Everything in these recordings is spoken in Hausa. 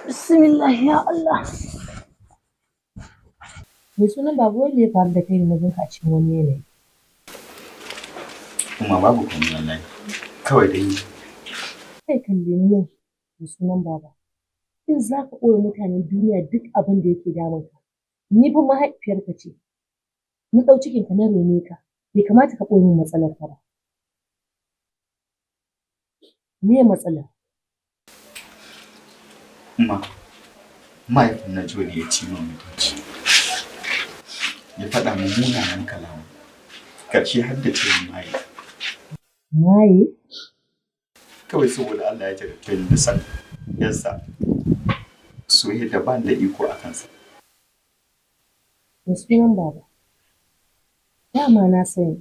Bismillah ya Allah. Mai sunan babu wanda ya faru da kai na jinka a cikin wani yanayi. Kuma babu komai wallahi. Kawai dai. Kai kalle ni nan mai sunan baba. In za ka ɓoye mutanen duniya duk abin da yake damun ka. Ni fa mahaifiyarka ce. Ni ɗau cikinka na rene ka. Bai kamata ka ɓoye min matsalar ka ba. Me matsalar? Mahaifin na Jone ya ci min mutunci. Ya faɗa min munanan kalamu. Ƙarshe har da ce maye. Maye? Kawai saboda Allah ya jarabce ni da san yansa. Soyayya da ban da iko a kansa. Mai sunan baba. Dama na sani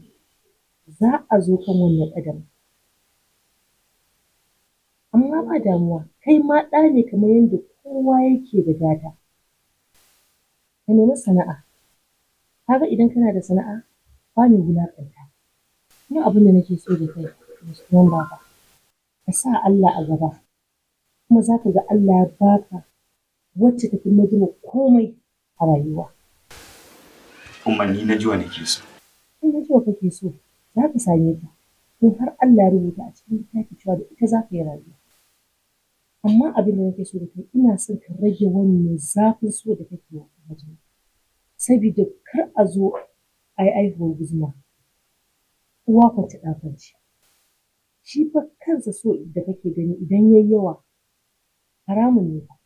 za a zo kan wannan ƙadam. Amma ba damuwa, kai ma ɗa ne kamar yadda kowa yake da gata. Ka nemi sana'a. Kaga idan kana da sana'a, ba ni wulaƙanta. Ni abin da nake so da kai, mai sunan baba, ka sa Allah a gaba. Kuma za ka ga Allah ya baka wacce ta fi maka komai a rayuwa. Ni na ji wa nake so. In na ji wa kake so, za ka same ta. In har Allah ya rubuta a cikin littafi cewa da ita za ka yi rayuwa. Amma abin da nake so da kai, ina son ka rage wannan zafin so da kake wa wajen. Sabida kar a zo a yi aihuwar guzuma. Uwa kwance ɗa kwance. Shi fa kansa so da kake gani idan ya yi yawa, haramun ne fa.